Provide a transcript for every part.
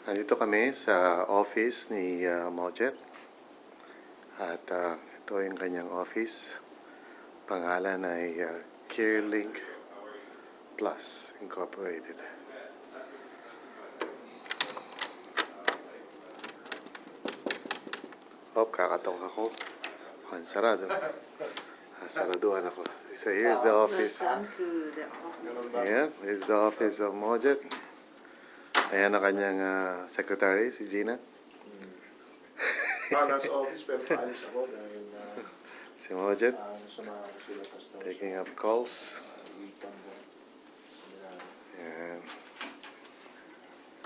Nandito kami sa office ni Mojet at ito yung kanyang office. Pangalan ay CareLink Plus Incorporated. Kakatok ako. Sarado. Saraduhan ako. So here's the office. Yeah, here's the office of Mojet. Ayan ang kanyang secretary, si Gina. Nasa office pero paalis ako dahil si Mojet taking up calls. Ayan.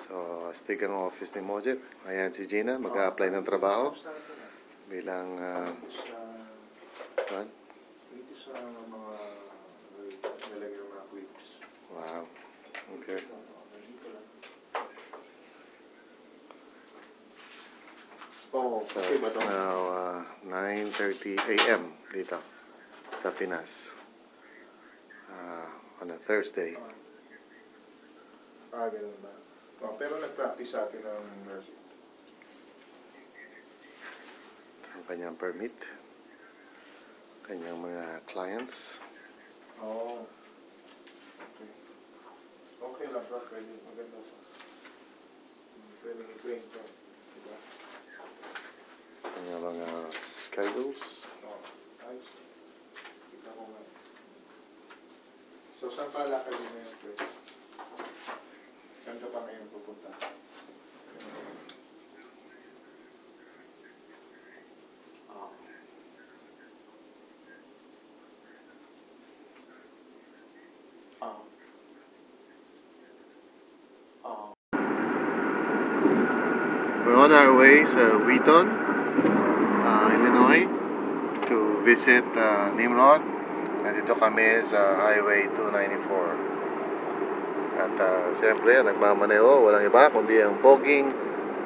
So, astig ang office ni Mojet. Ayan si Gina, mag-a-apply ng trabaho bilang wow. Okay. So it's now 9:30 a.m. dito sa Pinas on a Thursday. Ganun ba? Pero nag-practice sa atin ng nurse. Ang kanyang permit, kanyang mga clients. Okay. Okay lang ba? Pwede. Maganda sa. Pwede i-train ka. Diba? Kanyang mga schedules. Ayos. Kita ko nga. So, saan pala kayo ngayon, pwede? Saan ka pa ngayon pupunta? We're on our way sa Wheaton, Illinois to visit Nimrod. Nandito kami sa Highway 294. At siyempre, nagmamaneho, walang iba kundi ang poging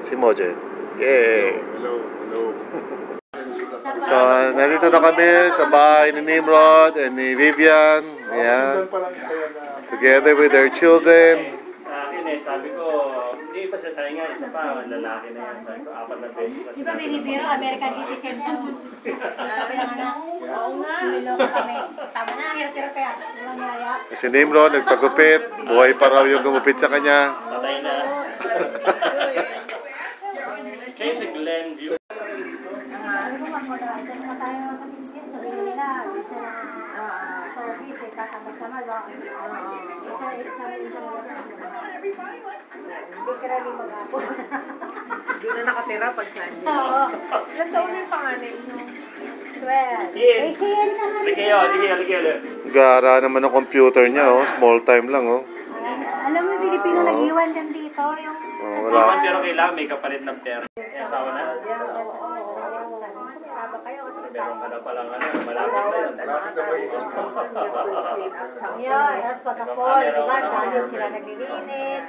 si Mojet. Yay! Hello. So, nandito na kami sa bahay ni Nimrod and ni Vivian. Ayan. Together with their children. Sabi ko, hindi pa siya nga, isa pa, lalaki na yan. Sabi ko, 4 na beses. Di ba binibiro, American citizen daw. Sabi ng anak, oo nga, niloko kami. Tama na, hirap-hirap kaya. Walang yaya. Si Nimrod, nagpagupit. Buhay pa raw yung gumupit sa kanya. Patay na. Kayo sa Glenview. Sabi ko, mag-moderator na tayo ng kapitid. Sabi nila, isa na service, kakasama ba? Isa rin siya hindi ka rin mag-apos. Doon na nakatira pag Sunday. Oo. Ilan taon na yung panganay nyo? 12. Yes. Ligay. Gara naman ang computer niya, oh. Small time lang, oh. Alam mo, Pilipino nag-iwan din dito. Yung... Wala. Pero kailangan may kapalit ng pera. Asawa na? Meron ka na palang malapit na yun. Yun, tapos pagka-call, diba, dahil sila naglilinis.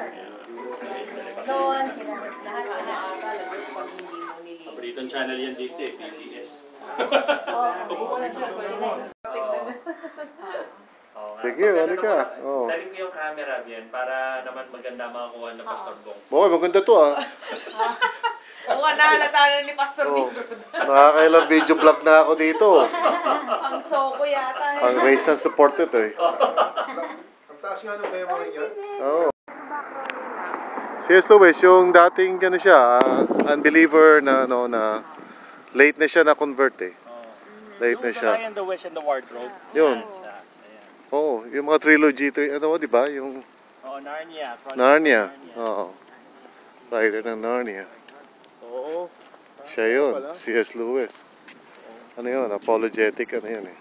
Doon, sila lahat Paboritong channel yan dito eh, PBS. Sige, ano ka? Oh. Talim ko yung camera yan para naman maganda makakuha ng Pastor Bong. Boy, maganda to, ah. Oo, nahalata na ni Pastor Nimrod. Nakakailang video vlog na ako dito. Ang soko yata. Ang race and support ito, eh. Ang taas nga nung memory niya. Oo. C.S. Lewis, yung dating ano siya, unbeliever na late na siya na convert, eh. Late na siya. Yung The Witch and the Wardrobe. Yun. Oo, yung mga trilogy, di ba? Yung Narnia. Narnia. Oo. Writer ng Narnia. Oo. Siya yun, C.S. Lewis. Ano yun, apologetic, ano yun, eh.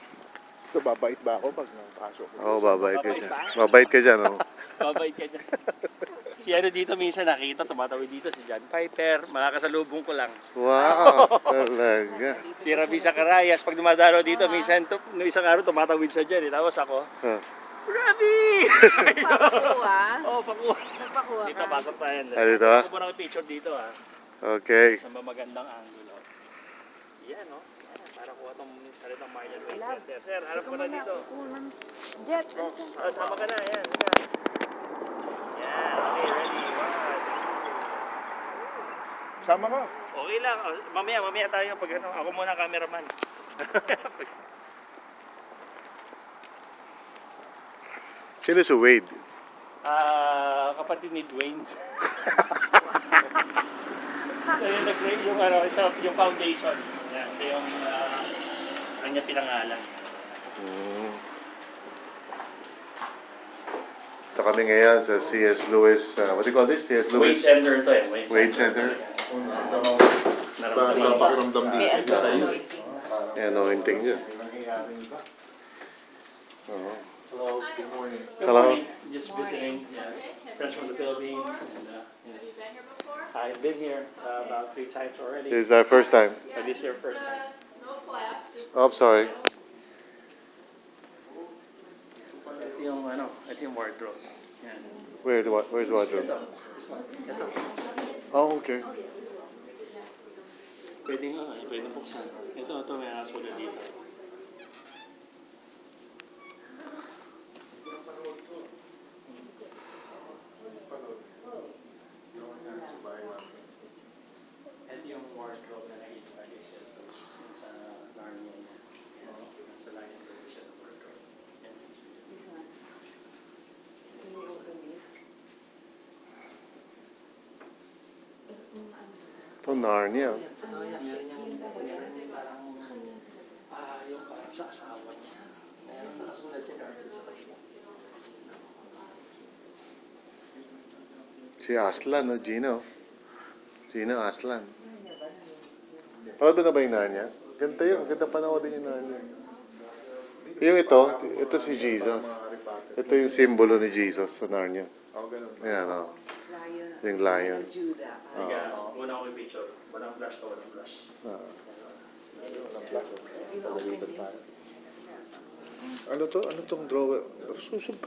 So, babait ba ako pag napasok? Oo, babait ka dyan. Babait ka dyan, oh. Babait ka dyan. Si ano dito minsan nakita, tumatawid dito si John Piper, makakasalubong ko lang. Wow, talaga. Si Rabisa Carayas, pag dumadalo dito, minsan, no isang araw tumatawid siya dyan. Tapos ako, Rabi! Pakuha? Oo, pakuha. Nagpakuha Dito, ka? pasok tayo. Dito? Ako po ng picture dito, ha. Okay. Sa magandang angulo. Yan, no? Para kuha itong salitang Marian Waiter. Sir, harap ko na dito. Jet. Sama ka na, yan. Yan, okay, ready. 1, 2, 3. Sama ka. Okay lang. Mamaya tayo pag ano. Ako muna cameraman. Sino si Wade? Kapatid ni Dwayne. So yung nag-create yung yung foundation. Yan, so yung kanya pinangalan. Mm. Ito kami ngayon sa C.S. Lewis, what do you call this? C.S. Wade Lewis Center to eh. Wade Center. Kung pakiramdam dito sa iyo. Anointing niya. Nangyayari ba? Oo. Hello, good morning. Good Hello. morning. Just visiting. Yeah. Friends from the Philippines. And, yes. I've been here about 3 times already. This is our first time. But this is your first time. Oh, I'm sorry. Ito yung wardrobe. Yan. Where's the wardrobe? Ito. This one. Ito. Oh, okay. Pwede buksan. Ito may nasulat dito. Ito yung wardrobe na nakita ni C.S. Lewis sa Narnia niya. Nasa Lion Version ng wardrobe. Yan. Ito Narnia. Totoo yan. Meron yung parang sa asawa niya. Meron nakasulat siya artist sa kanya. Si Aslan, no? Gino Aslan. Panood na ba yung Narnia? Ganda yun. Ganda panoodin yung Narnia. Yung ito si Jesus. Ito yung simbolo ni Jesus sa Narnia. Oh, ganun. Ayan, o. Yung lion. Una ko yung picture. Walang flash to, walang flash. Ano to? Ano tong drawer? Susub.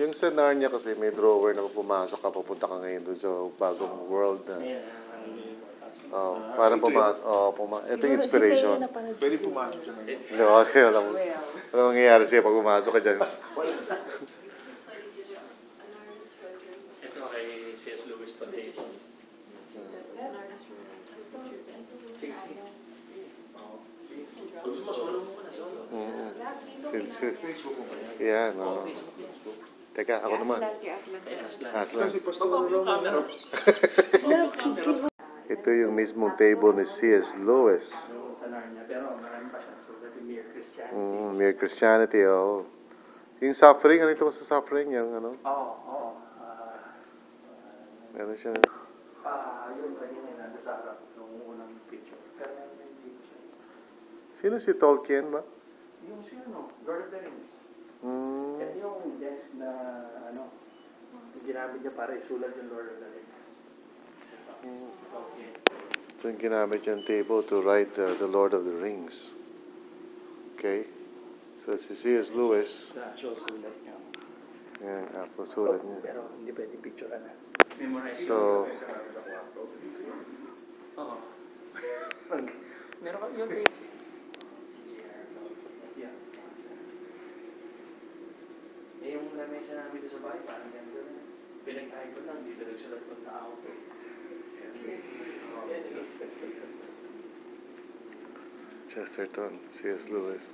Yung sa Narnia kasi may drawer na pumasok ka, pupunta ka ngayon doon sa bagong world na. Parang pumasok. Ito yung inspiration. Pwede pumasok siya ngayon. Hindi, okay. Alam mangyayari siya pag pumasok ka dyan. Ito kay C.S. Lewis Foundation. Kung gusto mo, solo mo na, solo. Facebook mo ba yan? Yan, o. Teka, ako naman. Aslan. Kasi Pastor Yung camera. Ito yung mismong table ni C.S. Lewis. Sa Narnia, pero marami pa siya. So, that yung Mere Christianity. Mere Christianity, oh. Yung suffering, ano ito sa suffering? Yung ano? Oo. Meron siya. Yun kanina yung nandun sa harap nung unang picture. Pero hindi ko siya. Sino si Tolkien ba? Yung Lord of the Rings. Hmm. Ito yung desk na, yung ginamit niya para isulat yung Lord of the Rings. Okay. Ito yung ginamit yung table to write the Lord of the Rings. Okay? So, si C.S. Lewis, Sa actual sulat niya. yan, ako sulat niya. Pero hindi pwede picturean na. Memorize So, Oo. Meron ka yung yeah. Yung lamesa namin sa bahay, parang ganito na. Pinag-ayos ko lang, dito nagsulat kong tao to. Chesterton, C.S. Lewis,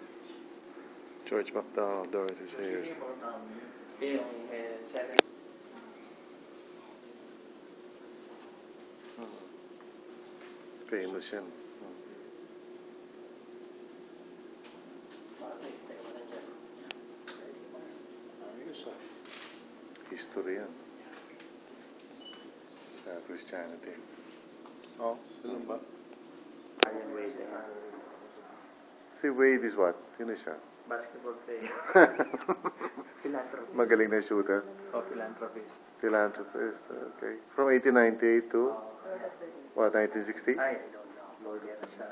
George MacDonald, Dorothy Sayers. Yung 7. Famous yan. History yan. Sa Christianity. Oh, sino ba? Si Wade is what? Sino siya? Basketball player. Philanthropist. Magaling na shooter. Philanthropist. Philanthropist. Okay. From 1898 to what? 1960? I don't know. Lord, yan na siya.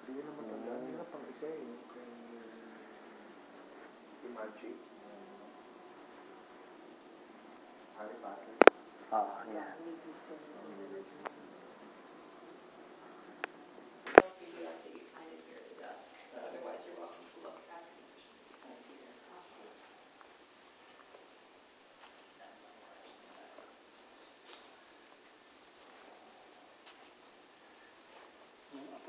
Hindi naman tandaan nila pang isa eh. Si Magic. Harry Potter. Yeah.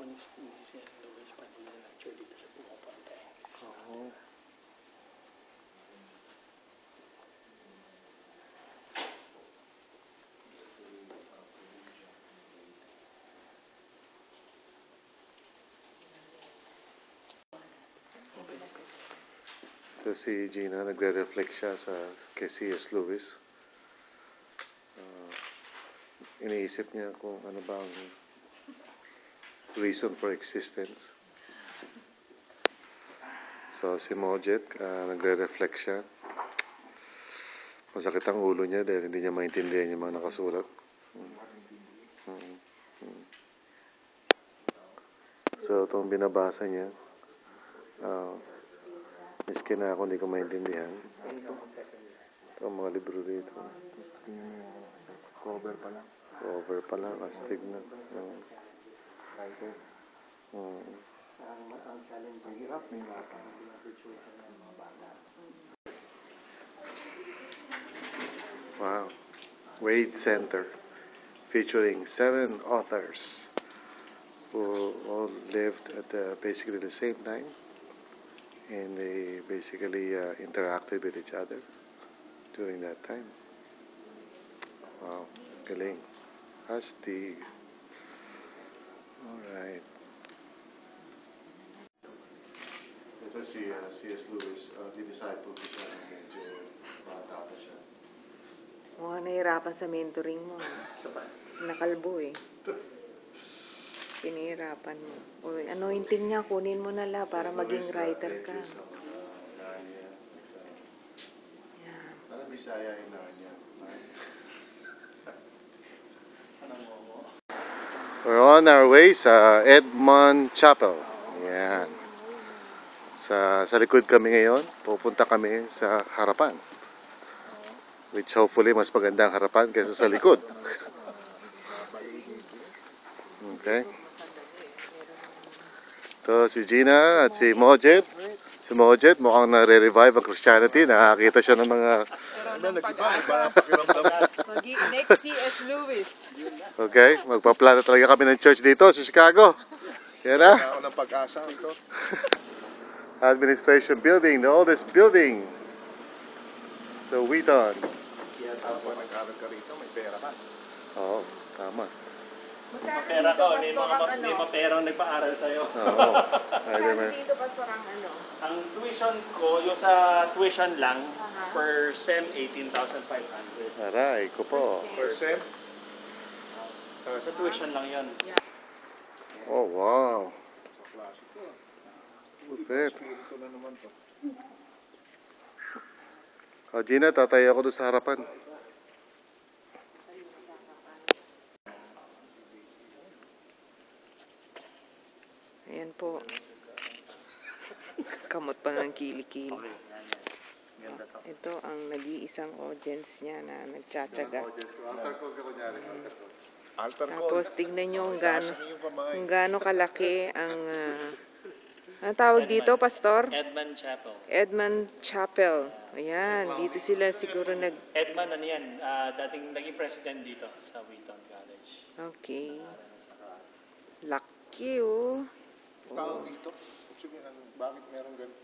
naman ni C.S. Lewis, pag lecture dito siya pumupunta eh. Oo. Ito si Gina, nagre-reflect siya kay C.S. Lewis. Iniisip niya kung ano ba ang reason for existence. So si Mojet, nagre-reflect siya. Masakit ang ulo niya dahil hindi niya maintindihan yung mga nakasulat. So itong binabasa niya, miski na ako hindi ko maintindihan. Ito ang mga libro dito. Cover pa lang. Cover pa lang, astig na. Ang challenge Ang hirap na yung lahat. Wow. Wade Center, featuring 7 authors who all lived at basically the same time, and they basically interacted with each other during that time. Wow, galing. Astig. Alright. Ito si C.S. Lewis, di-disciple ko siya, medyo bata pa siya. Mukhang nahihirapan sa mentoring mo. Nakalbo eh. Pinahirapan mo. O, anointing niya, kunin mo na la para maging writer ka. Yan. Parang Bisaya yung niya. We're on our way sa Edmond Chapel. Yan. Sa likod kami ngayon. Pupunta kami sa harapan. Which hopefully mas magandang harapan kaysa sa likod. Okay. Ito si Gina at si Mojet. Si Mojet mukhang nare-revive ang Christianity. Nakakita siya ng mga... Next C.S. Lewis. Okay, magpaplano talaga kami ng church dito sa Chicago. Yan na. Ako ng pag-asa ito. Administration building, the oldest building. So, Wheaton. Pag nag-aral ka rito, may pera ka. Oo, tama. Mapera ka, may mga perang nagpa-aral sa'yo. Oo. Kaya dito ba parang ano? Ang tuition ko, yung sa tuition lang, per SEM, 18,500. Aray ko po. Per sem? Sa tuition lang yun. Oh, wow. Sa klase ko. Lupit. Ito na naman to. Oh, Gina, tatay ako doon sa harapan. Ayan po. Kamot pa ng kili-kili. Ganda to. Ito ang nag-iisang audience niya na nagtsatsaga. Altar call ka kunyari. Altar call. Tapos tignan nyo Taas niyo yung kamay. kung gaano kalaki ang... ano tawag dito, Pastor? Edmond Chapel. Edmond Chapel. Ayan, dito sila siguro Edmond, ano yan, dating naging president dito sa Wheaton College. Okay. Laki oh. Tao dito. Sige, bakit meron ganun?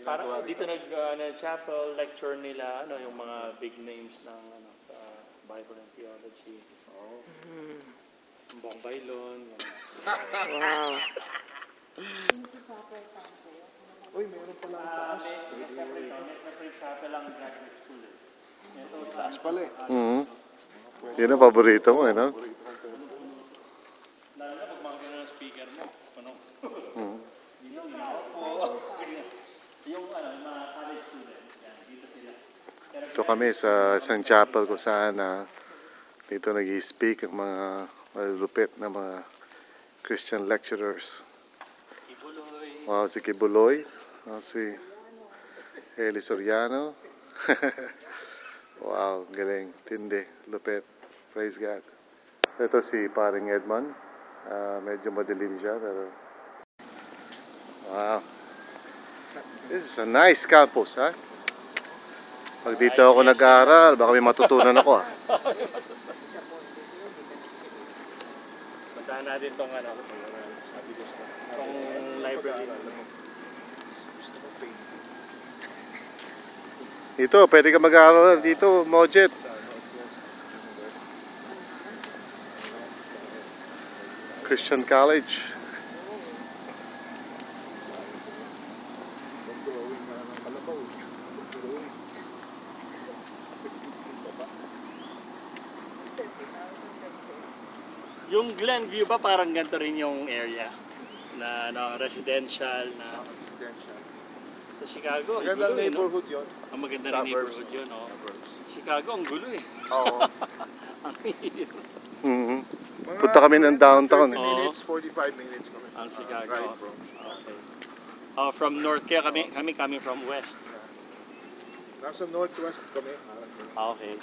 Parang dito nag-chapel lecture nila, ano, yung mga big names ng ano sa Bible and theology. Oo. Bombaylon. Wow. Uy, meron pala ang taas. May separate chapel ang graduate school eh. Taas pala eh. Yun ang paborito mo, eh, no? Lalo na pag mga ng speaker mo. Ano? Yung mga college students, yan, dito sila. Ito kami sa isang chapel kung saan dito nag-i-speak ang mga malulupit na mga Christian lecturers. Kibuloy. Wow, si Kibuloy. Si Eli Soriano. Wow, galing. Tindi. Lupit. Praise God. Ito si paring Edmond. Medyo madilim siya, pero... Wow. This is a nice campus, ha? Pag dito ako nag-aaral, baka may matutunan ako, ha? Puntahan natin tong ano, Sabi ko sa tong library. Gusto ko painting. Dito, pwede ka mag-aaral dito, Mojet. Sa Northwest University. Christian College. Mag-drawing na ng kalabaw. Mag-drawing. Yung Glenview ba parang ganito rin yung area na no, residential na Residential. sa Chicago. Maganda ang gulo, eh, no? neighborhood yun. Ang maganda rin Suburbs. neighborhood yun, no? Suburbs. Chicago ang gulo eh. Oo. Ang hirap. Mhm. Mga Punta kami ng downtown, 30 eh. minutes, 45 minutes kami. Ang Chicago. Right from. Okay. From north kaya kami coming from west. Nasa northwest kami. Okay.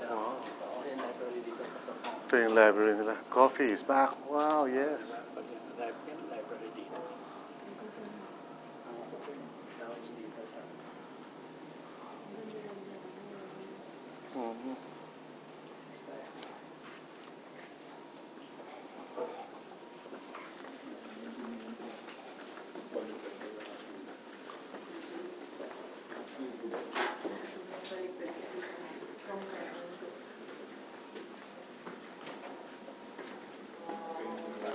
Wow. Okay, library dito sa Ito yung library nila. Coffee is back. Wow, yes. library dito. Lounge dito sa Mhm.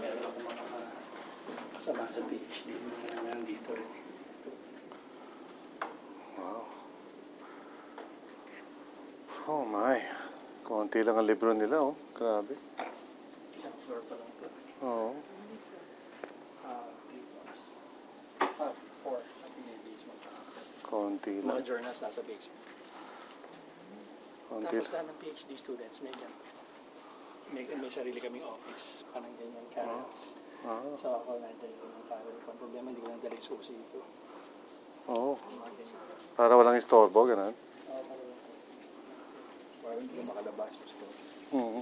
meron akong mga kasama sa PhD na nandito rin. Wow. Oh my. Konti lang ang libro nila, oh. Grabe. Isang floor pa lang ito. Oo. 3 floors. 4 sa basement. Konti Mga lang. journals nasa basement. Konti Tapos lang. lahat ng PhD students may sarili kaming office. Parang ganyan, carrels. Ah. So ako nandiyan yung carrel ko. Ang problema, hindi ko lang dala yung susi ito. Oo. Mga ganyan. Para walang istorbo, ganun. Parang hindi ka makalabas. Gusto. Mhm.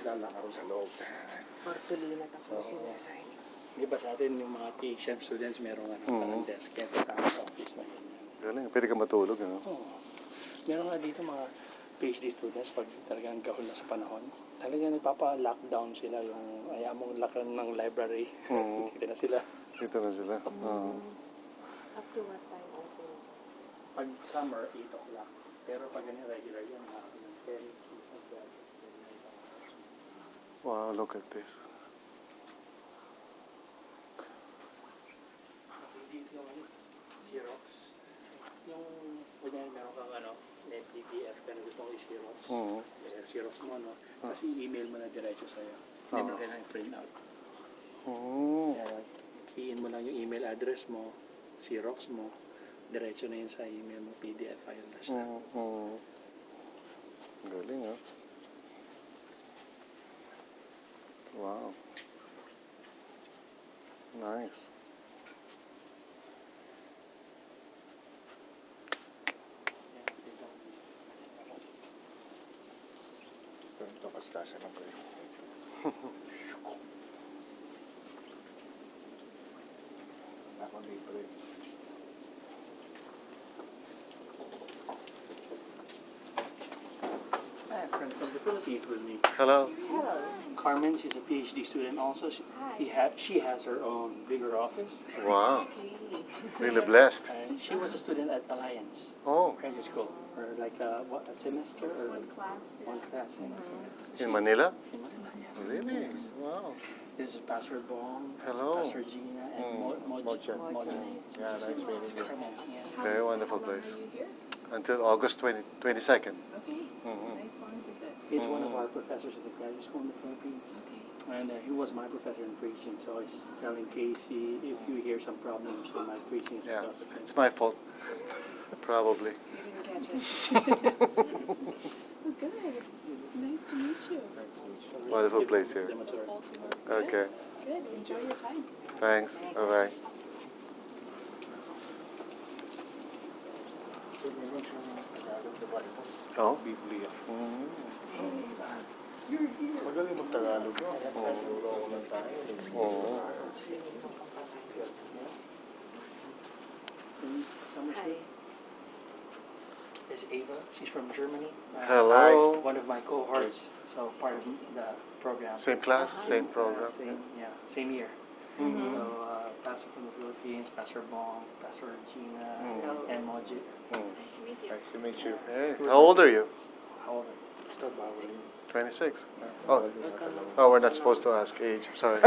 Lalaka rin sa loob. Portulina tapos sila sa inyo. Di ba sa atin yung mga THM students merong parang desk. Kaya tatama sa office na ganyan. Galing. Pwede ka matulog, ano? Oo. Meron nga dito mga PhD students pag talagang gahol na sa panahon. Talagang nagpapa-lockdown sila yung ayaw mong lakan ng library. Oo. Dito na sila. Dito na sila. Oo. Up to what time open? Pag summer, 8 o'clock. Pero pag ganyan regular yan, hapon ng 10, 12. Wow, look at this. Dito yung Xerox. Yung, kunyari meron kang may PDF ka na gusto mong i-Xerox. Oo. Xerox mo, no? Kasi email mo na diretso sa'yo. Hindi mo na kailangan print out. Oo. I-in mo lang yung email address mo, Xerox mo, diretso na yun sa email mo, PDF file na siya. Oo. Galing, ah. Wow. Nice. Ito kaskasa ng kayo. Ako libre. I have a friend from the Philippines with me. Hello. Hello. Carmen, she's a PhD student also. She has her own bigger office. Wow. Really blessed. And she was a student at Alliance Oh, Graduate School for like a semester or one class in Manila? in Manila, yes. Really? Wow. This is Pastor Bong, Hello. Pastor Gina, and Mocha. Mocha. Yeah, nice meeting you. Carmen, yeah. Very wonderful place. Until August 22nd. Okay, Mhm. nice one visit. He's one of our professors at the graduate school in the Philippines. Okay. And he was my professor in preaching, so I was telling Casey, if you hear some problems with my preaching, it's Yeah, because of him. it's my fault. Probably. You didn't catch it. Well, good. Nice to meet you. Wonderful place here. Baltimore. Okay. Good. Enjoy your time. Thanks. Bye-bye. So, meron siyang Tagalog na Bible. Oh? Biblia. Mm. Magaling mag-Tagalog, no? Turo lang tayo. Oo. Summer Hi. school. is Ava. She's from Germany. Hello. One of my cohorts, so part of the program. Same class, same program. Same year. Mhm. So, Pastor from the Philippines, Pastor Bong, Pastor Gina, and Mojit. Nice to meet you. Hey, how old are you? How old are you? Still bawal. 26. Oh, we're not supposed to ask age. Sorry.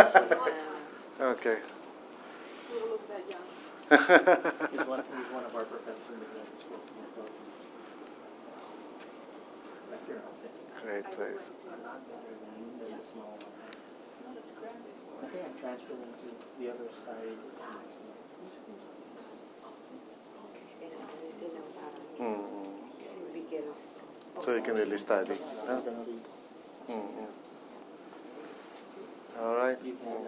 Okay. He's one of our professors in the graduate school. Like your office. Great place. A lot better than the small one. I think I'm transferring to the other side. So you can really study. Huh? All right. You can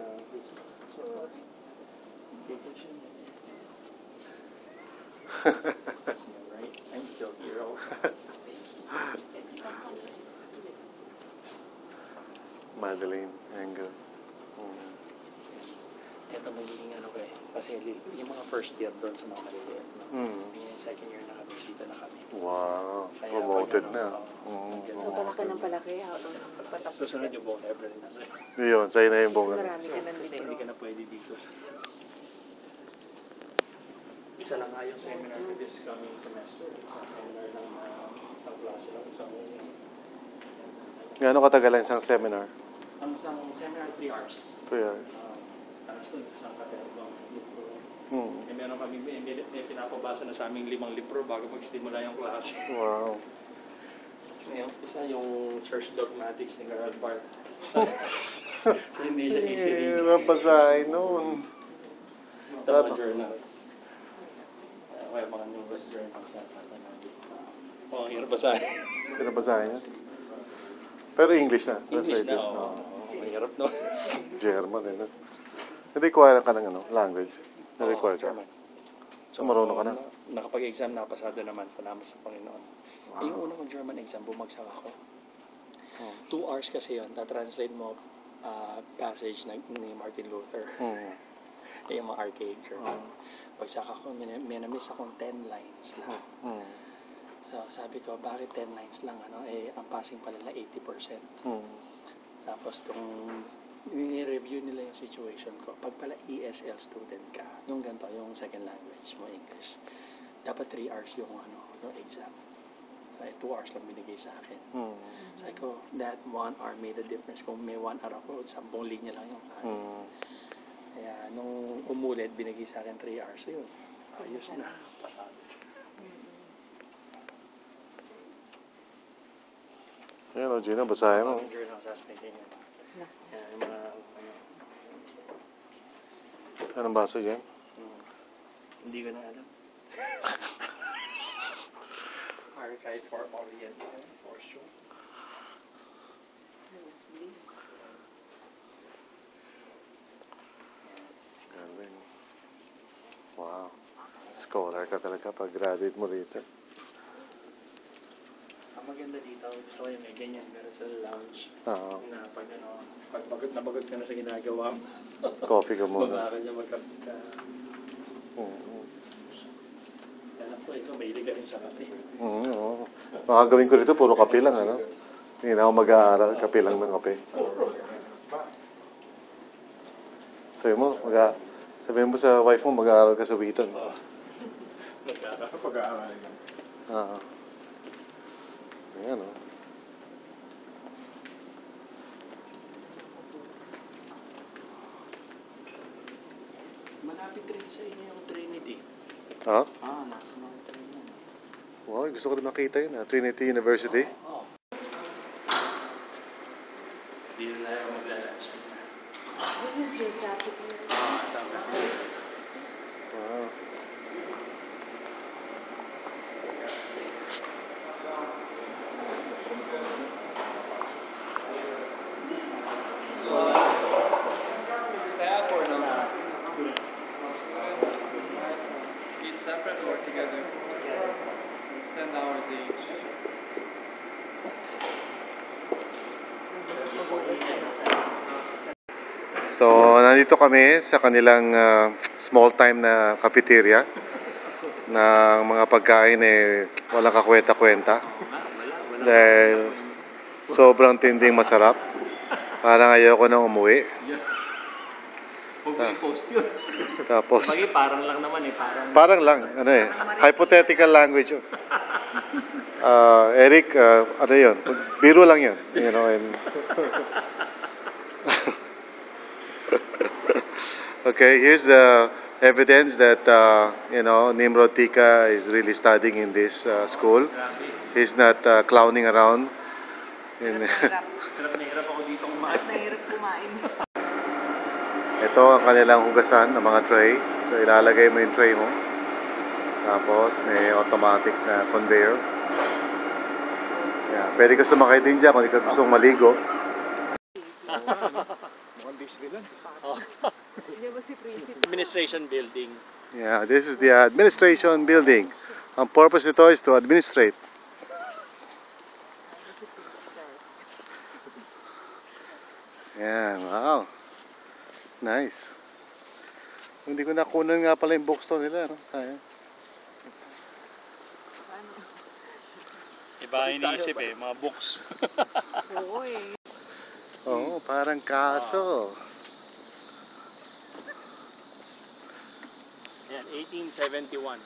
right? I'm still here also. Madeline, Engel. Ito magiging kasi yung mga first year doon sa mga maliliit. Yung second year na kami, dito na kami. Wow, Kaya promoted pag na. So, palaki ng palaki habang patapos. Susunod yung buong library na sa'yo. Yun, sa'yo na yung buong. Marami ka ng Kasi hindi ka na pwede dito. Isa lang nga yung seminar ko this coming semester. Seminar lang isang klase lang, isang Gano'ng katagal isang seminar? Ang isang seminar 3 hours. 3 hours. Tapos doon isang katedral. Hmm. Meron kami, may pinapabasa na sa aming 5 libro bago magsimula yung klase. Wow. Yung isa yung Church Dogmatics ni Gerald Barth. Hindi siya easy reading. Hirap basahin noon. The mga journals. Kaya mga newest journals na ang hirap basahin. Hirap basahin yan. Pero English na. English Translated. na, oo. Mahirap no? German eh. No? Hindi-require ka ng language. Na-require ka. German. So marunong ka na. Nakapag-exam na, pasado naman. Salamat sa Panginoon. Wow. Yung unang kong German exam, bumagsak ako. 2 hours kasi yun. Na-translate mo passage ni Martin Luther. Yung mga archaic German. Bagsak ako, may na-miss akong 10 lines lang. So sabi ko, bakit 10 lines lang? Ang passing pala na 80%. Tapos i-review nila yung situation ko. Pag pala ESL student ka, yung ganito, yung second language mo, English, dapat 3 hours yung exam. So, 2 hours lang binigay sa akin. Sabi ko, that 1 hour made a difference. Kung may 1 hour ako, 10 linya lang yung kaya. Kaya, nung umulit, binigay sa akin 3 hours. Yun, ayos na. Pasado. Yan o, Gina, basahin mo. Journals aspect yun. Kaya, yung mga, Anong basa yan? hindi ko na alam. Archive for Oriental, for sure. Galing. Wow. Scholar ka talaga pag graduate mo rito. Ang maganda dito, gusto ko yung may ganyan, meron sa lounge. Oo. Na pag pagod na pagod ka na sa ginagawa mo. Coffee ka muna. Baba ka niya, magkape ka. Alam ko, ikaw, mahilig ka rin sa kape. Oo. Baka gawin ko rito, puro kape lang, ano? Hindi na ako mag-aaral, kape lang ng kape. Sabihin mo sa wife mo, mag-aaral ka sa Wheaton. Pag-aaralin lang. Oo. Ayan, o. Malapit rin sa inyo yung Trinity. Ha? Nasa mga Trinity. Wow, gusto ko rin makita yun, ha? Trinity University. Oo. Hindi na tayo maglalunch. This is geographic. Tama. Wow. Staff or no? Eat separate or together? It's 10 hours each. So, nandito kami sa kanilang small time na cafeteria. ng mga pagkain eh walang kakwenta-kwenta. Dahil sobrang tinding masarap. Parang ayoko nang umuwi. Huwag mo i-post yun. Tapos, Bagay, parang lang naman eh. parang lang, ano eh, hypothetical language yun. Eric, ano yun, biro lang yun, you know, and okay, here's the evidence that, you know, Nimrod Tika is really studying in this school. He's not clowning around. Hirap na hirap ako dito kumain. Nahirap kumain. Ito ang kanilang hugasan ng mga tray. So, ilalagay mo yung tray mo. Tapos, may automatic na conveyor. Yeah. Pwede ka sumakay din dyan kung di ka gusto maligo. Mukhang Disneyland. Hindi ba si Princess? Administration building. Yeah, this is the administration building. Ang purpose nito is to administrate. Yeah, wow. Nice. Hindi ko nakunan nga pala yung bookstore nila. No? Sayang. Iba iniisip eh, mga books. Oo eh. Oo, parang kaso. Yan, 1871.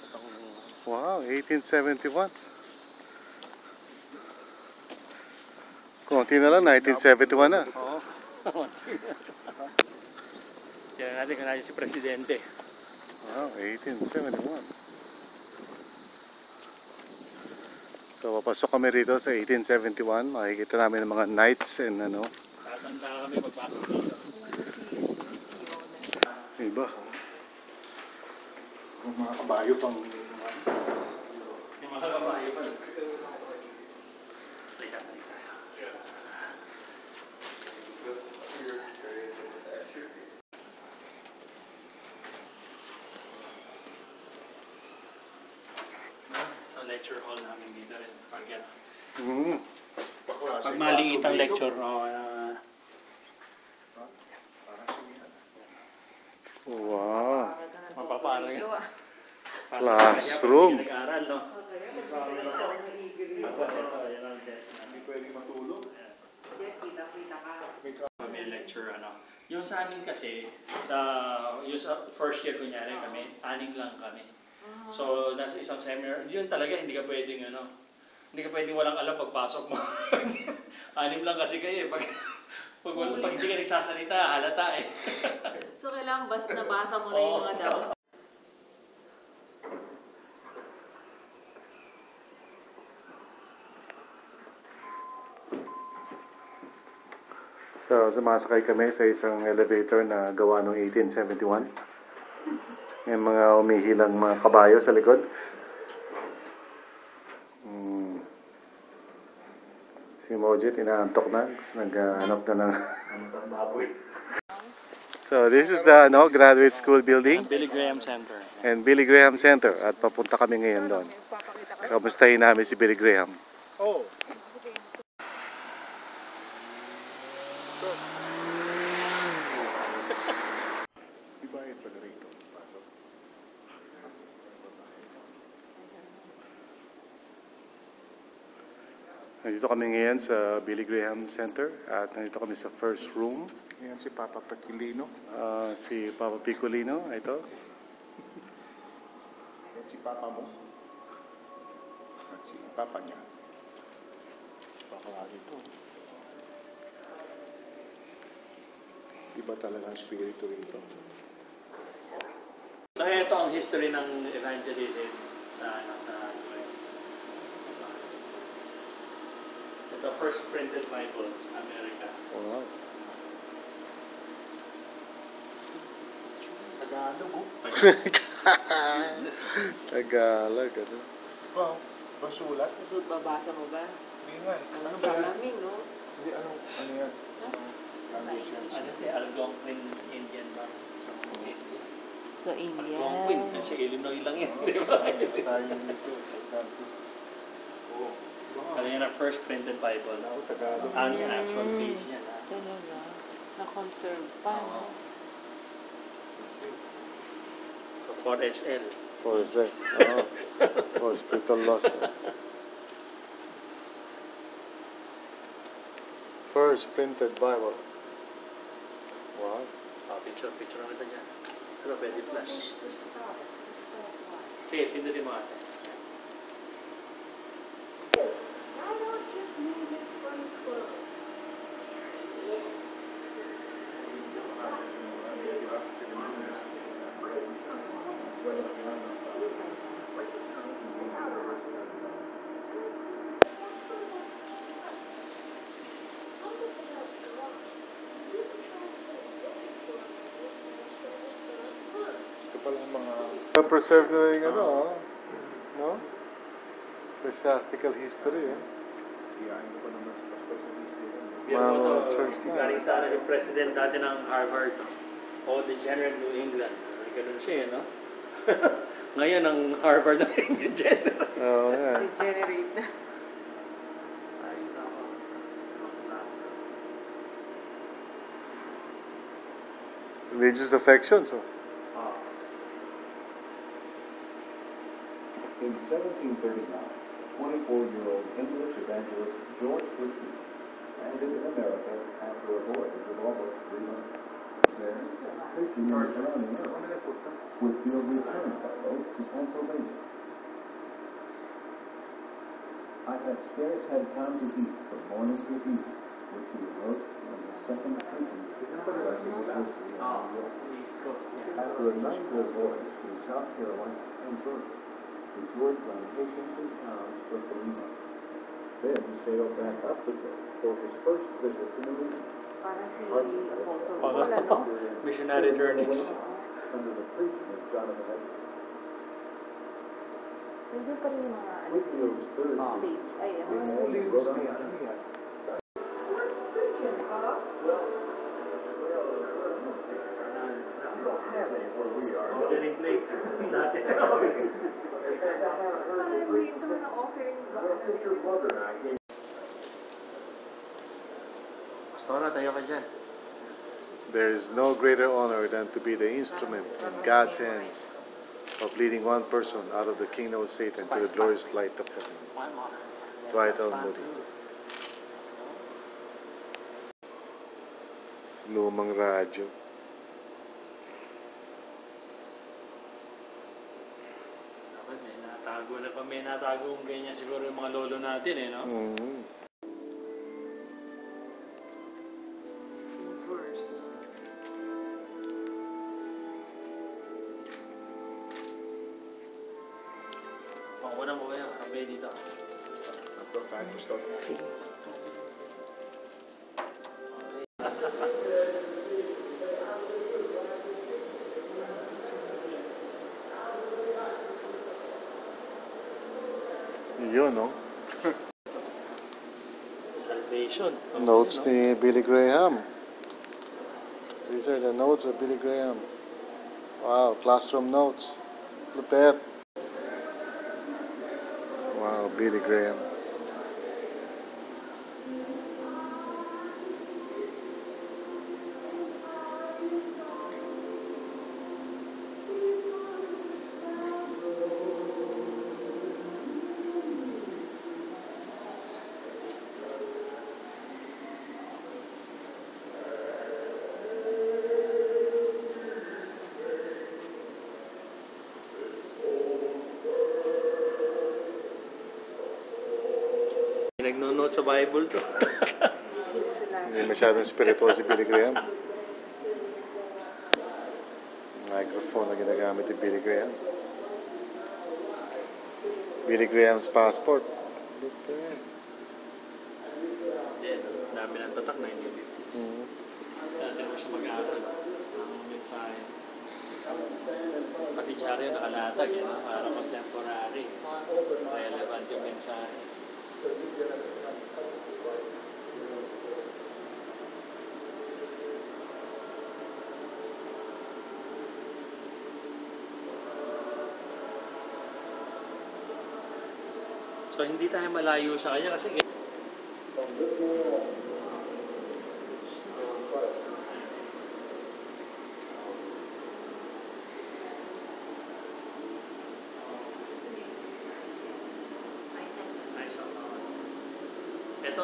Wow, 1871. Konti na lang, 1971 na. Oo. Yan natin kung natin si Presidente. Wow, 1871. So, papasok kami rito sa 1871. Makikita namin ang mga knights and ano. Tatanda kami pagpasok dito. Iba. Yung mga kabayo pang... Yung mga kabayo pa. Lecture hall namin dito rin. Pag maliit ang lecture, no, Wow. mapapaano yun. Classroom. Nag-aaral, no? Tapos ito, yan ang desk namin. Hindi pwede matulog. May lecture, ano. Yung sa amin kasi, yung sa first year kunyari kami, 6 lang kami. So, nasa isang seminar, yun talaga, hindi ka pwedeng walang alam pagpasok mo. 6 lang kasi kayo eh. Pag hindi ka nagsasalita, halata eh. So, kailangan nabasa mo na yung mga dapat. So, sumasakay kami sa isang elevator na gawa noong 1871. May mga umihilang mga kabayo sa likod. Si Mojit, inaantok na. Naghanap na ng... So, this is the graduate school building. Billy Graham Center. And Billy Graham Center. At papunta kami ngayon doon. Kamustahin namin si Billy Graham. Oh. Ibayad pa na rito. Pasok. Nandito kami ngayon sa Billy Graham Center. At nandito kami sa first room. Ayan si Papa Pequilino. Si Papa Piccolino. Ito. Ayan si Papa mo. At si Papa niya. Papa nga dito. Iba talaga ang spirito rito. So, ito ang history ng evangelism sa US. Ito, first printed Bible sa Amerika. Wow. Tagalog, oh. Tagalog, ano? Wow. Basulat? So, babasa mo ba? Hindi nga. Ano ba namin, no? Hindi, ano yan? Language yan. Ano ito, Algonquin Indian ba? So, Indian. Algonquin, kasi Illinois lang yan, di ba? Tayo dito. Oo. Ano yan ang first printed Bible? Tagalog. Ano yung actual page niya? Talaga. Na-conserve pa, no? 4SL. Or is that? Oh, spiritual lost. First printed Bible. Wow. Picture lang kita dyan. Pero pwede flash. Sige, pindutin mo ate. Ito pala yung mga Preserve na yung ano, no? Ecclesiastical history, eh. iyain ko pa naman sa pastor sa history. Mga church na. Galing sa yung president dati ng Harvard. O degenerate New England. Ganun siya, no? Ngayon, ang Harvard na degenerate. Oo, yeah. Degenerate na. Ay, nako. Religious affections, oh. In 1739, 24-year-old English evangelist George Whitfield landed in America after a voyage of almost 3 months. There, preaching in the surrounding area, Whitfield returned by boat to Pennsylvania. I had scarce had time to eat from morning to evening, Whitfield wrote on the second preaching of New York. After a 9-day voyage through South Carolina and Georgia, he toured plantations and towns for 3 months. Then sailed back up the coast for his first visit to New England. Missionary journeys. Under the preaching of Jonathan Edwards. Hindi pa rin yung mga Whitfield's third stage. Ay, he wrote on the Pastora, tayo ka dyan. There is no greater honor than to be the instrument in God's hands of leading one person out of the kingdom of Satan to the glorious light of heaven. Dwight L. Moody. Lumang radyo. Dapat may natago ganyan siguro yung mga lolo natin, eh, no? Mm-hmm. Una mo kaya, kape dito. Yun, no? Salvation. Notes ni Billy Graham. These are the notes of Billy Graham. Wow, classroom notes. Lupet. Wow, Billy Graham. Nagno-note sa Bible to. Hindi masyadong spiritual si Billy Graham. Microphone na ginagamit ni Billy Graham. Billy Graham's passport. Lupet. Dami ng tatak, 1950s. Mm-hmm. Dati mo siya mag-aaral ng mensahe. Pati siya rin nakalatag, eh, no? Para contemporary. Relevant yung mensahe. So hindi tayo malayo sa kanya kasi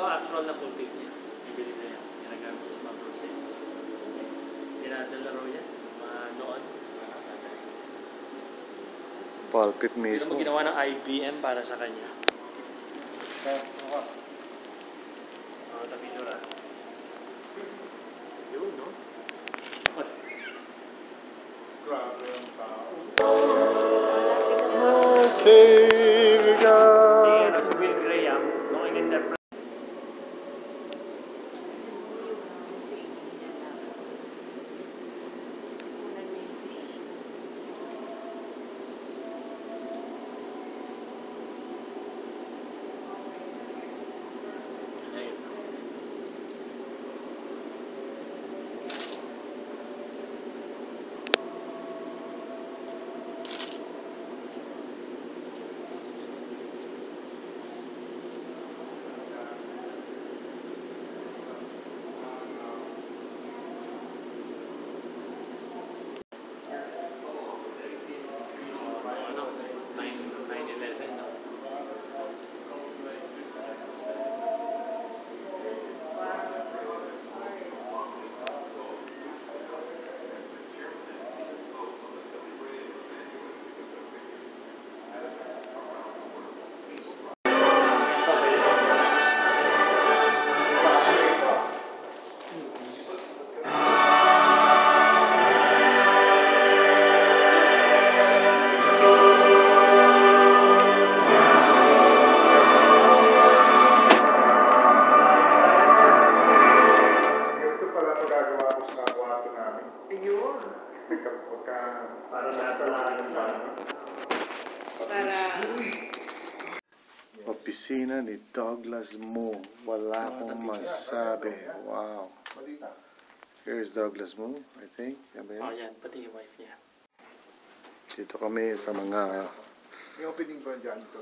actual na pulpit niya. Bibili na yan. Ginagamit sa mga crusades. Dinadala raw yan. Noon. Pulpit Pero mismo. mo ginawa ng IBM para sa kanya. Tapidura. Yun, no? Grabe ang tao. Savior God. Si Will Graham, nung in-interpret. Ito pala magagawa ko sa kwarto namin. Ayun. Pagka... Para nasa lahat ng Para... Opisina ni Douglas Moo. Wala akong masabi. Wow. Balita. Here's Douglas Moo, I think. Yan ba yan? Oh, yan. Pati yung wife niya. Dito kami sa mga... May opening ba dyan ito?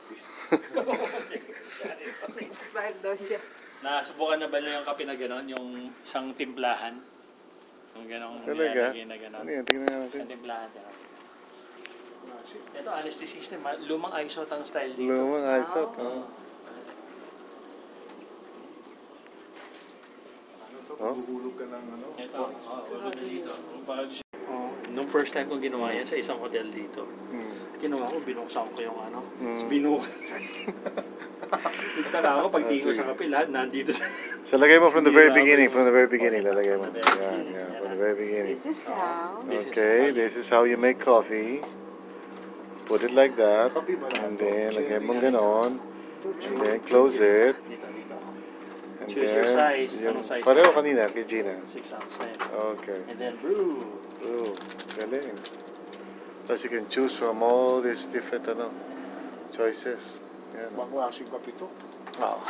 Inspired daw siya. Nasubukan na ba niyo yung kape na gano'n? Yung isang timplahan? Yung gano'ng Talaga? nilalagay na gano'n? Ano yan? Tingnan nga natin. Isang timplahan gano'n. Ito, anesthesia. Lumang isot ang style dito. Lumang isot. Oh. Oh? Maguhulog ka ng ano? Ito, ulo na dito. Nung first time kong ginawa yan sa isang hotel dito, ginawa ko, binuksan ko yung ano. Nagtaka ako, pagtingin ko sa kape, lahat nandito sa... So, lagay mo from the very beginning. From the very beginning, lalagay mo. Yan, yan. From the very beginning. This is how... Okay, this is how you make coffee. Put it like that. And then, lagay mo ganon. And then, close it. Dito. And Choose your size. yung- Anong size? Pareho kanina, kay Gina. 6 ounce na yan. Okay. And then, brew. Oh, galing. Plus, you can choose from all these different choices. Yan. Ibang klaseng kape ito. Wow.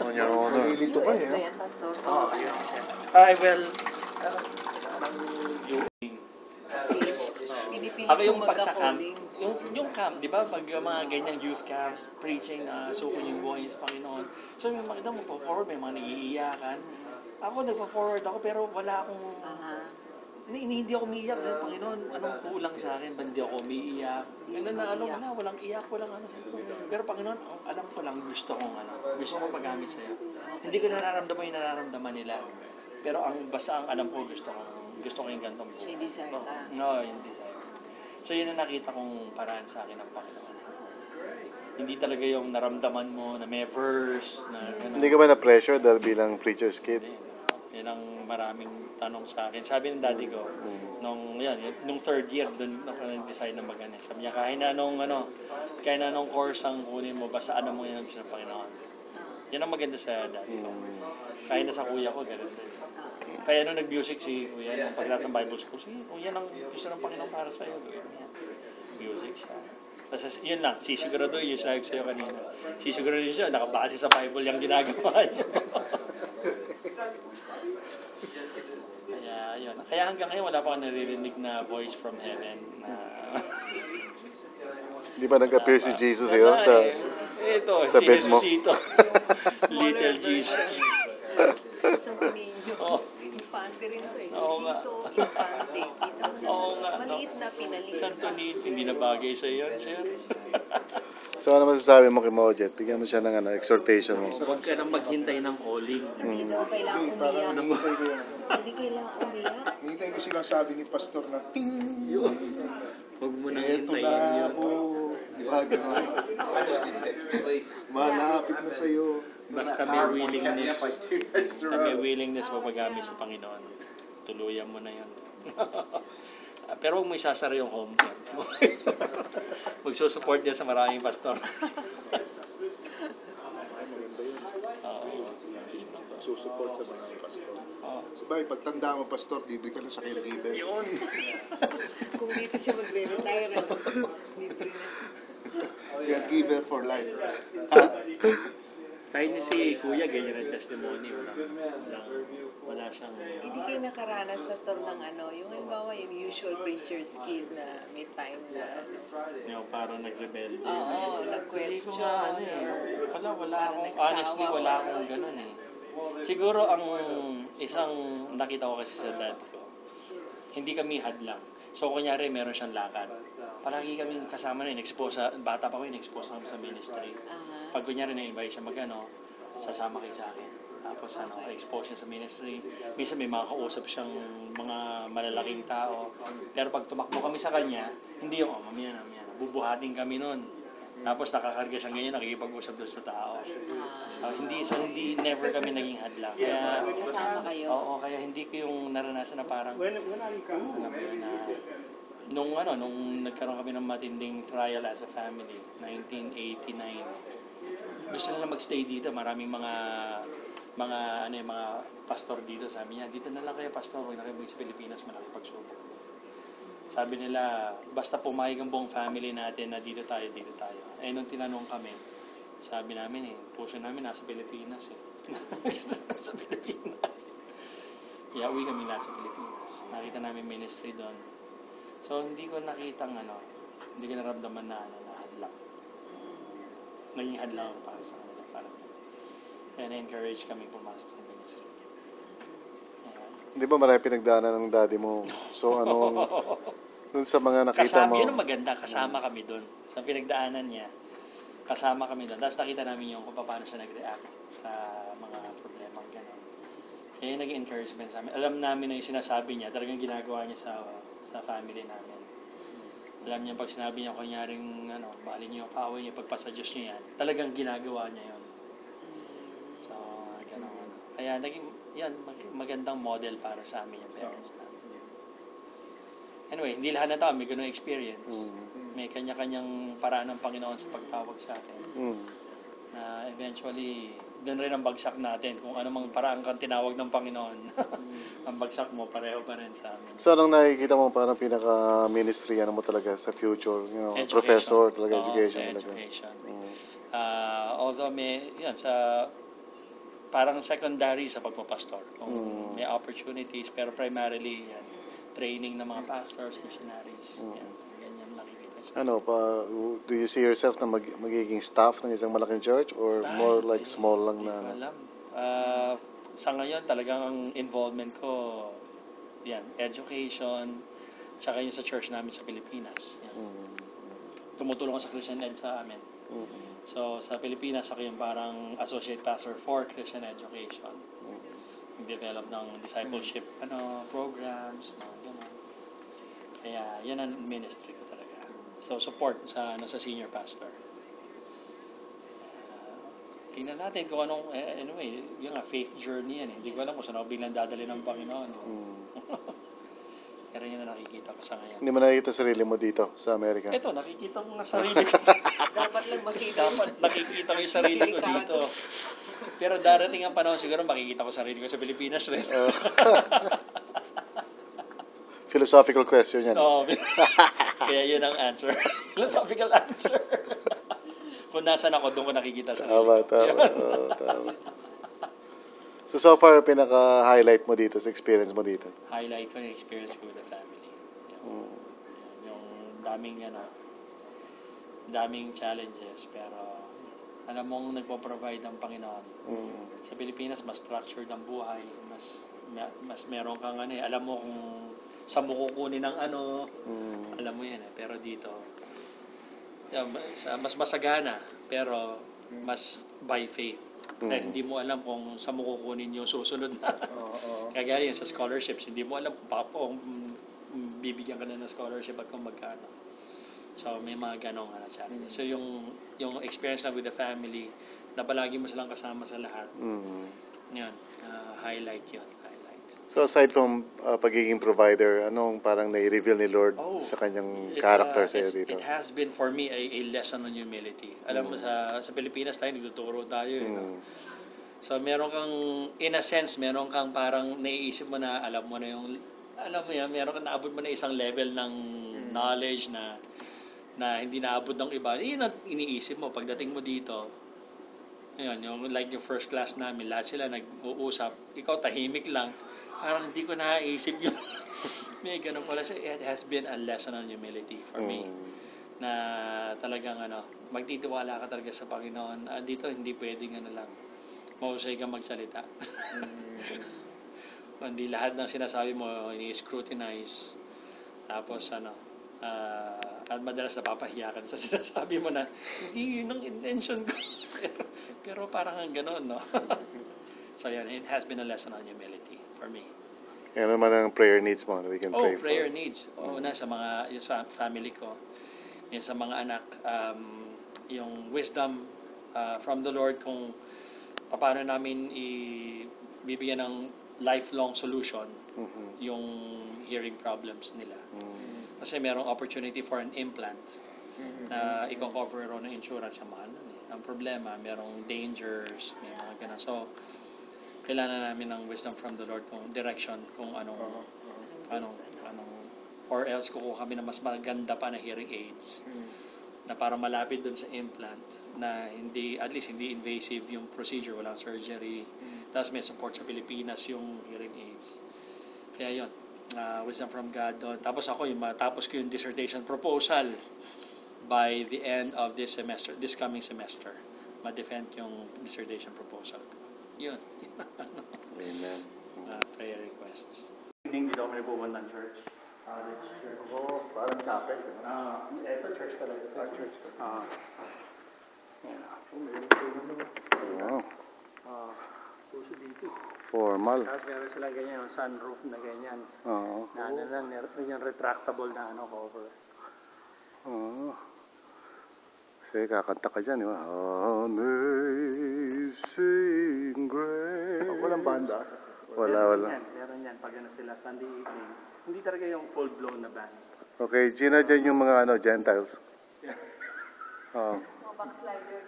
On your own. Nalilito ka eh. Yes. Ay, well, Pinipili ako yung kong pag sa camp, magka-calling. yung camp, di ba, pag mga ganyang youth camps, preaching na suko yung buhay sa Panginoon. So, may makita mo po, forward, may mga naiiyakan. Ako, nagpa-forward ako, pero wala akong, hindi ako umiiyak. Panginoon, anong kulang sa akin? Ba't hindi ako umiiyak? Ganun na, walang iyak, walang ano. Pero Panginoon, alam ko lang, gusto kong paggamit sa'yo. Hindi ko nararamdaman yung nararamdaman nila. Pero basta ang alam ko, gusto ko yung gantong buhay. May desire ka. No, yung desire. So, yun ang nakita kong paraan sa akin ng Panginoon. Hindi talaga yung naramdaman mo na may verse, na gano'n. Hindi ka ba na-pressure dahil bilang preacher's kid? Yan ang maraming tanong sa akin. Sabi ng daddy ko, nung third year, doon ako nag-decide na mag-ano. Sabi niya, kahit na nung course ang kunin mo, basta ano mo yan ang gusto ng Panginoon. Yan ang maganda sa daddy ko. Kahit na sa kuya ko, gano'n din. Kaya nung nag-music si kuya, nung pagkatapos ng Bible school, yan ang gusto ng Panginoon para sa'yo. Music siya. Basta yun lang, sisigurado yung sabi sa'yo kanina. Sisigurado siya, nakabase sa Bible yung ginagawa niyo. Kaya yun. Kaya hanggang ngayon wala pa akong naririnig na voice from heaven na... Di ba nag-appear si Jesus yun sa... Ito, sa si bed mo? Jesusito. Little Jesus. Santo Niño. Oh. Infante rin ito eh. Oo nga. Susito, infante. Kita mo. Oo nga. Maliit na pinaliit. Santo Niño, hindi na bagay sa iyo, sir. So, ano masasabi mo kay Mojet? Bigyan mo siya ng exhortation mo. Huwag ka nang maghintay ng calling. Hindi daw kailangan umiyak. Hinihintay ko yan. Hindi kailangan umiyak. Hinihintay ko silang sabi ni Pastor na, ting! Huwag mo nang Eto hintayin na yun. ako. Di ba, gano'n? Malapit na sa'yo. Basta may willingness. Basta may willingness mapagamit sa Panginoon. Tuluyan mo na yun. Pero huwag mo isasara yung home. Magsusupport din sa maraming pastor. Susupport sa mga pastor. Oo. Sabay, pagtanda mo, Pastor, libre ka na sa caregiver. Yun. Kung dito siya magre-retire, libre na. Caregiver for life. Kahit ni si Kuya, ganyan ang testimony. Wala siyang... Hindi kayo nakaranas, Pastor, ng yung halimbawa, yung usual preacher's kid na may time na Yung parang nag-rebel. Oo, Hindi nag-question. ko nga, wala akong, nagsawa, honestly, wala akong ganun eh. Siguro ang isang nakita ko kasi sa dad ko, hindi kami hadlang. So, kunyari, meron siyang lakad. Palagi kami kasama na, in-expose sa, bata pa ko, in-expose kami sa ministry. Pag kunyari na-invite siya sasama kayo sa akin. Tapos expose siya sa ministry. Minsan may mga kausap siyang mga malalaking tao. Pero pag tumakbo kami sa kanya, hindi yung, mamaya na, bubuhatin kami nun. Tapos nakakarga siyang ganyan, nakikipag-usap doon sa tao. Hindi, never kami naging hadlang. Kaya, Kasama kayo? Oo, kaya hindi ko yung naranasan na parang, alam mo yun, nung nagkaroon kami ng matinding trial as a family, 1989, gusto nila magstay dito, maraming mga pastor dito, sabi niya, dito na lang kayo pastor, huwag na kayo sa Pilipinas, malaki pagsubok. Sabi nila, basta pumayag ang buong family natin na dito tayo. Eh, nung tinanong kami, sabi namin puso namin nasa Pilipinas sa Pilipinas. Kaya uwi kami nasa Pilipinas. Nakita namin ministry doon. So, hindi ko nakitang hindi ko naramdaman na hadlang. Naging hadlang para sa kanila. Parang, kaya na-encourage kami pumasok sa ministry. Hindi ba marami pinagdaanan ng daddy mo? So, dun sa mga nakita mo? Yun ang maganda, kasama kami doon. Sa pinagdaanan niya, kasama kami doon. Tapos nakita namin yung kung paano siya nag-react sa mga problemang gano'n. Kaya naging encouragement sa amin. Alam namin na yung sinasabi niya, talagang ginagawa niya sa family namin. Alam niya pag sinabi niya, kunyaring, bali niyo yung kaaway niya, pagpasa Diyos niya yan, talagang ginagawa niya yun. So, gano'n. Kaya naging, magandang model para sa amin yung parents namin. Anyway, hindi lahat na tao may ganung experience. May kanya-kanyang paraan ng Panginoon sa pagtawag sa atin. Na eventually, doon rin ang bagsak natin. Kung anumang paraan kang tinawag ng Panginoon, ang bagsak mo, pareho pa rin sa amin. So, anong nakikita mo parang pinaka-ministry mo talaga sa future? Professor talaga, education talaga. Education. Although parang secondary sa pagpapastor. Kung may opportunities, pero primarily, training ng mga pastors, missionaries. Ganyan nakikita. Do you see yourself na magiging staff ng isang malaking church or more like small lang na? Hindi ko alam. Sa ngayon, talagang ang involvement ko, education, tsaka yung sa church namin sa Pilipinas. Tumutulong ako sa Christian Ed sa amin. So, sa Pilipinas, ako yung parang associate pastor for Christian education. Develop ng discipleship programs, gano'n. Kaya yan ang ministry ko talaga. So support sa senior pastor. Tingnan natin kung anong yung faith journey yan. Hindi ko alam kung saan ako biglang dadali ng Panginoon. Pero yun ang nakikita ko sa ngayon. Hindi mo nakikita sarili mo dito sa Amerika? Ito, nakikita ko nga sarili ko. Dapat lang makita. Dapat nakikita ko yung sarili ko dito. Pero darating ang panahon, siguro makikita ko sarili ko sa Pilipinas rin. Philosophical question yan. Oo. Kaya yun ang answer. Philosophical answer. Kung nasan ako, doon ko nakikita sarili ko. Tama. So far, pinaka-highlight mo dito sa experience mo dito? Highlight ko yung experience ko with the family. Yung daming challenges, pero alam mong nagpo-provide ng Panginoon. Sa Pilipinas, mas structured ang buhay, mas meron kang alam mo kung saan mo kukunin ng alam mo yan pero dito, mas masagana, pero mas by faith. Dahil hindi mo alam kung saan mo kukunin yung susunod na. Kagaya sa scholarships, hindi mo alam kung bibigyan ka na ng scholarship at kung magkano. So, may mga ganong challenge. So, yung experience na with the family, na palagi mo silang kasama sa lahat, yun, highlight yun. So, aside from pagiging provider, anong parang nai-reveal ni Lord sa kanyang character sa'yo dito? It has been for me a lesson on humility. Alam mo, sa Pilipinas tayo, nagtuturo tayo. So, meron kang, in a sense, meron kang parang naiisip mo na, alam mo yan, meron kang naabot mo na isang level ng knowledge na hindi naabot ng iba. Yun ang iniisip mo. Pagdating mo dito, yun, yung first class namin, lahat sila nag-uusap. Ikaw tahimik lang. Parang hindi ko naisip yun. May ganun pala. So, it has been a lesson on humility for me. Na talagang magtitiwala ka talaga sa Panginoon. Dito, hindi pwedeng lang. Mahusay kang magsalita. Hindi lahat ng sinasabi mo, ini-scrutinize. Tapos, at madalas napapahiya ka sa sinasabi mo na, hindi yun ang intention ko. pero parang ganun, no? So, yan, it has been a lesson on humility for me. Yan naman ang prayer needs mo. We can pray for. Prayer needs. Una sa yung family ko, yung sa mga anak, yung wisdom from the Lord kung paano namin bibigyan ng lifelong solution yung hearing problems nila. Kasi merong opportunity for an implant na i-cover ng insurance sa mahal. Ang problema, merong dangers, may mga ganun. So, kailangan namin ng wisdom from the Lord kung direction, kung anong or else kukuha kami na mas maganda pa na hearing aids na para malapit dun sa implant na at least hindi invasive yung procedure, walang surgery, tapos may support sa Pilipinas yung hearing aids. Kaya yun, wisdom from God doon. Tapos ako, matapos ko yung dissertation proposal by the end of this coming semester, ma-defend yung dissertation proposal ko. Yun. Amen. Prayer requests. Hindi daw may pupunta ng church. Church. Parang chapel. Ito church talaga. Church. Wow. Puso dito. Formal. Tapos meron sila ganyan, yung sunroof na ganyan. Oo. Meron yung retractable na cover. Oo. Kasi kakanta ka dyan, di ba? Amazing Grace. Walang banda. Wala. Meron yan. Pag sila Sunday evening. Hindi talaga yung full-blown na band. Okay, Gina, dyan yung mga Gentiles.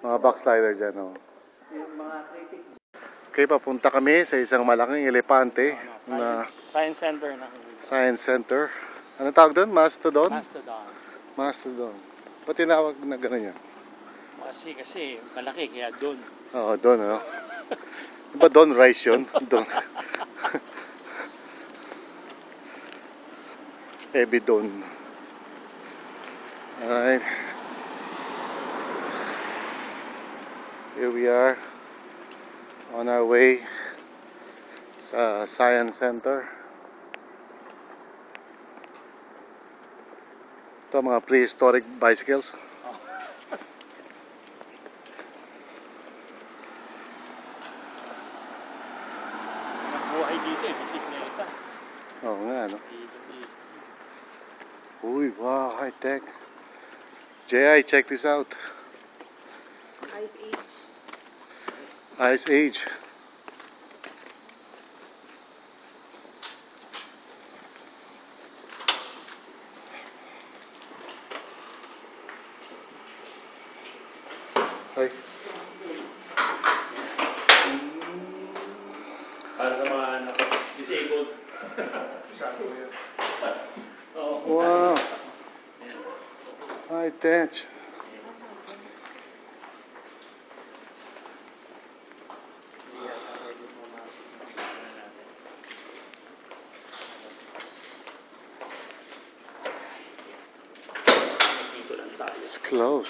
Mga backslider dyan, Yung mga critic. Okay, papunta kami sa isang malaking elepante na Science Center na. Science Center. Ano tawag doon? Mastodon? Mastodon. Ba't tinawag na gano'n yan? Kasi malaki, kaya doon. Oo, doon, ano? Diba doon rice yun? Doon. Heavy doon. Alright. Here we are on our way sa Science Center. Ito mga prehistoric bicycles. Buhay dito bisikleta. Oo nga, no? Uy, wow, high tech. J.I., check this out. Ice Age. Ay. Para sa mga disabled. Wow. High tech. It's closed.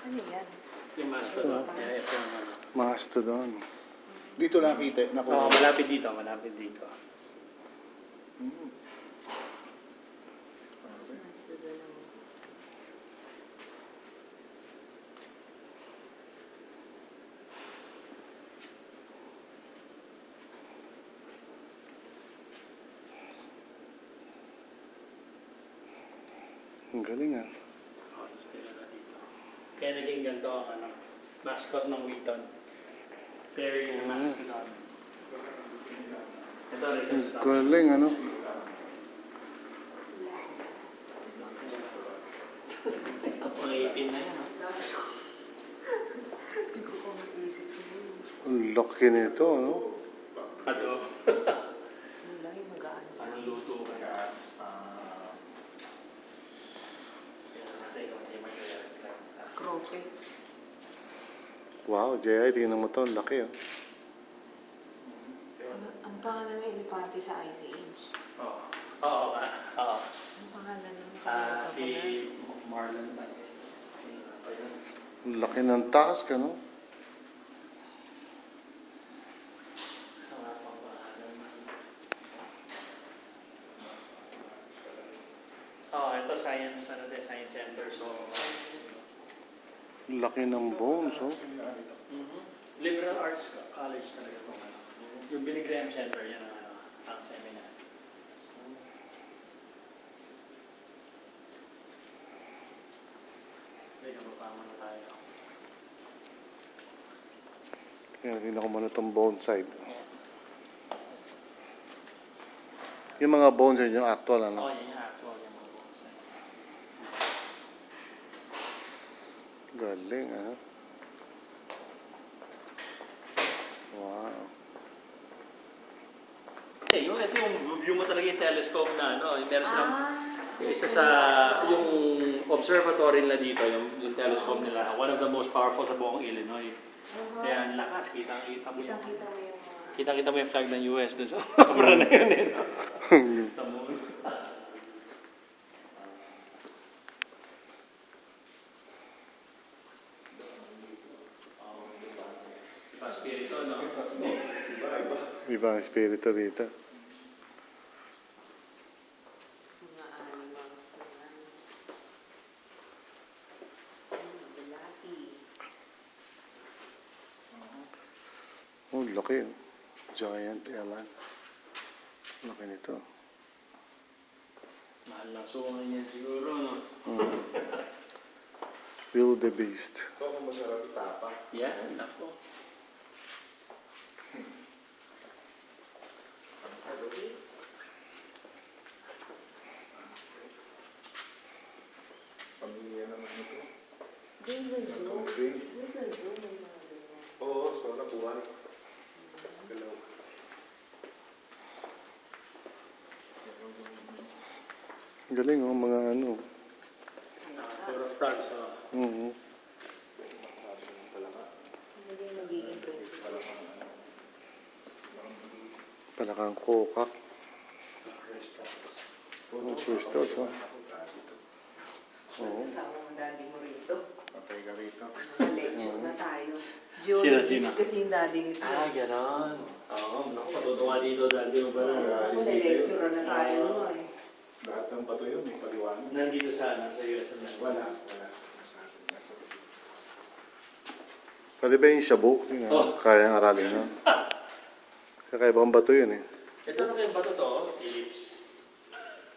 Ano yan? Yung Mastodon. Mastodon. Dito nakita. Malapit dito. Ang galing ah. Tapos tinala dito. Kaya naging ganito ang mascot ng Wheaton. Perry yung mascot. Ito rin yung Ang stock. galing ano. Ang ipin na yan, Ang laki nito ano. Ato. Lagi magaan. Anong luto ka? Croquet. Wow, J.I. tingnan mo to. Ang laki oh. Ang pangalan ng elepante sa Ice Age. Oo. Oo nga. Oo. Ang pangalan ng Si Marlon ba? Ang laki ng taas ka no. Ito science center. So, Ang laki ng bones oh. Liberal Arts College talaga po. Yung Billy Graham Center, yan ang seminar. Kaya mapama na tayo. Kaya tingnan ko muna itong bone side. Yung mga bones yun, yung actual ano. Yan yung actual yung mga bones. Galing ah. Wow. Ito yung view mo talaga yung telescope na yung meron silang yung isa sa yung observatory nila dito, yung telescope nila, one of the most powerful sa buong Illinois. Kaya ang lakas, kita-kita mo yung kita-kita mo yung flag ng US doon sa obra na yun sa moon. Iba spirito, no? Iba ang spirito dito. mga animals na lalaki. Oh, laki oh. Giant elan. Laki nito. Mahal na sungan yan siguro, no? Wildebeest. Ito kung masarap itapa. Yan, ako. Pamilya naman ito. Din sa zoo. Green. Din sa zoo may mga ganyan. Oo, gusto na buhay. Galaw. Galing oh, mga ano. Tour of France, Mhm. Hindi magiging principal. Palakang kokak. Oh, crystals oh. Oo. Kasama mo daddy mo rito. Patay ka rito. Lecture na tayo. Sino? Geologist kasi yung daddy nito. ganon. Oo, naku, matutuwa dito dati mo ba? Ako, lecture na tayo nun. Lahat ng bato yun, may paliwanag. Nandito sa US na. Wala. Nasa Pwede ba yung shabu? Yun, kayang aralin no? Kakaibang bato yun eh. Ito na kayong bato to, Philips.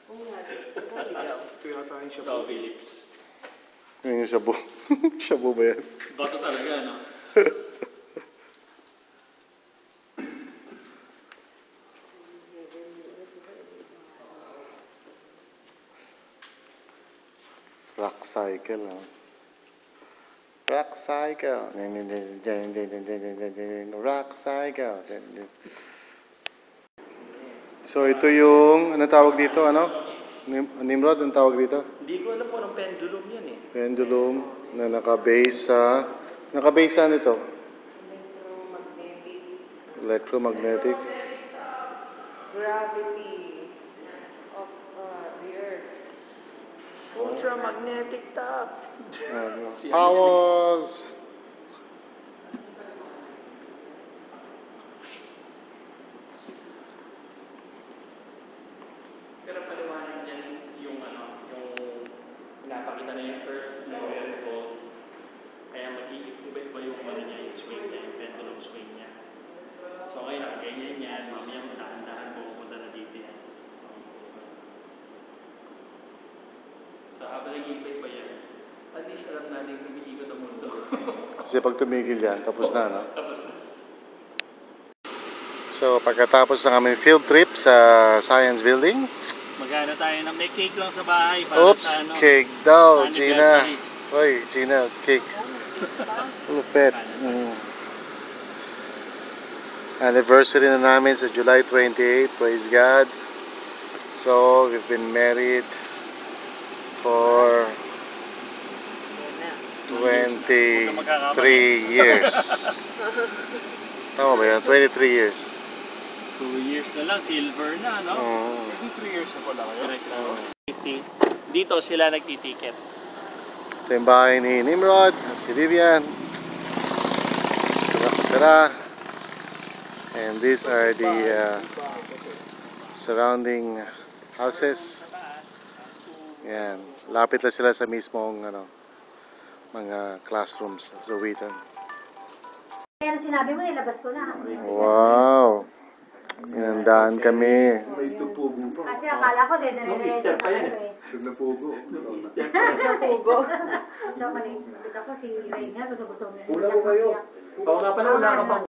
Oo nga, ikaw. Ito yata yung siya. Ito, Philips. Yun yung shabu. Shabu ba yan? Bato talaga, no? Rock cycle oh. Rock cycle. Rock cycle. So ito yung, ano tawag dito, ano? Nimrod, ang tawag dito? Hindi ko alam po ng pendulum yan eh. Pendulum na nakabase saan ito? Electromagnetic. Gravity of the earth. Ultramagnetic top. Powers. Pero paliwanag dyan yung pinapakita na yung earth na vertical. Kaya mag-iiba yung yung swing niya, yung pendulum swing niya. So ngayon, ganyan yan, mamaya dahan-dahan pupunta na dito yan. So habang nag-iipay pa yan, at least alam natin kumikikot ang mundo. Kasi pag tumigil yan, tapos na, no? Tapos na. So, pagkatapos ng aming field trip sa Science Building, Magana tayo na may cake lang sa bahay para oops, sa ano. cake daw, sa Gina. anniversary. Hoy, Gina, cake. Lupet. Anniversary na namin sa July 28, praise God. So, we've been married for 23 years. Tama ba yan? 23 years. 2 years na lang, silver na, no? 3 years na pala kayo. Dito sila nagtitiket. Ito yung bahay ni Nimrod, si Vivian. Tara. And these are the surrounding houses. Yan. Lapit lang sila sa mismong mga classrooms sa Wheaton. Kaya sinabi mo, nilabas ko na. Wow. Inandaan kami. May tupugo pa. Kasi akala ko, dire-diretso na kayo eh. Nagnapugo. Napugo. So, malingkot ako, si Ray nga, gusto-gusto mo. Una ko kayo. Oo nga pala, wala ka pang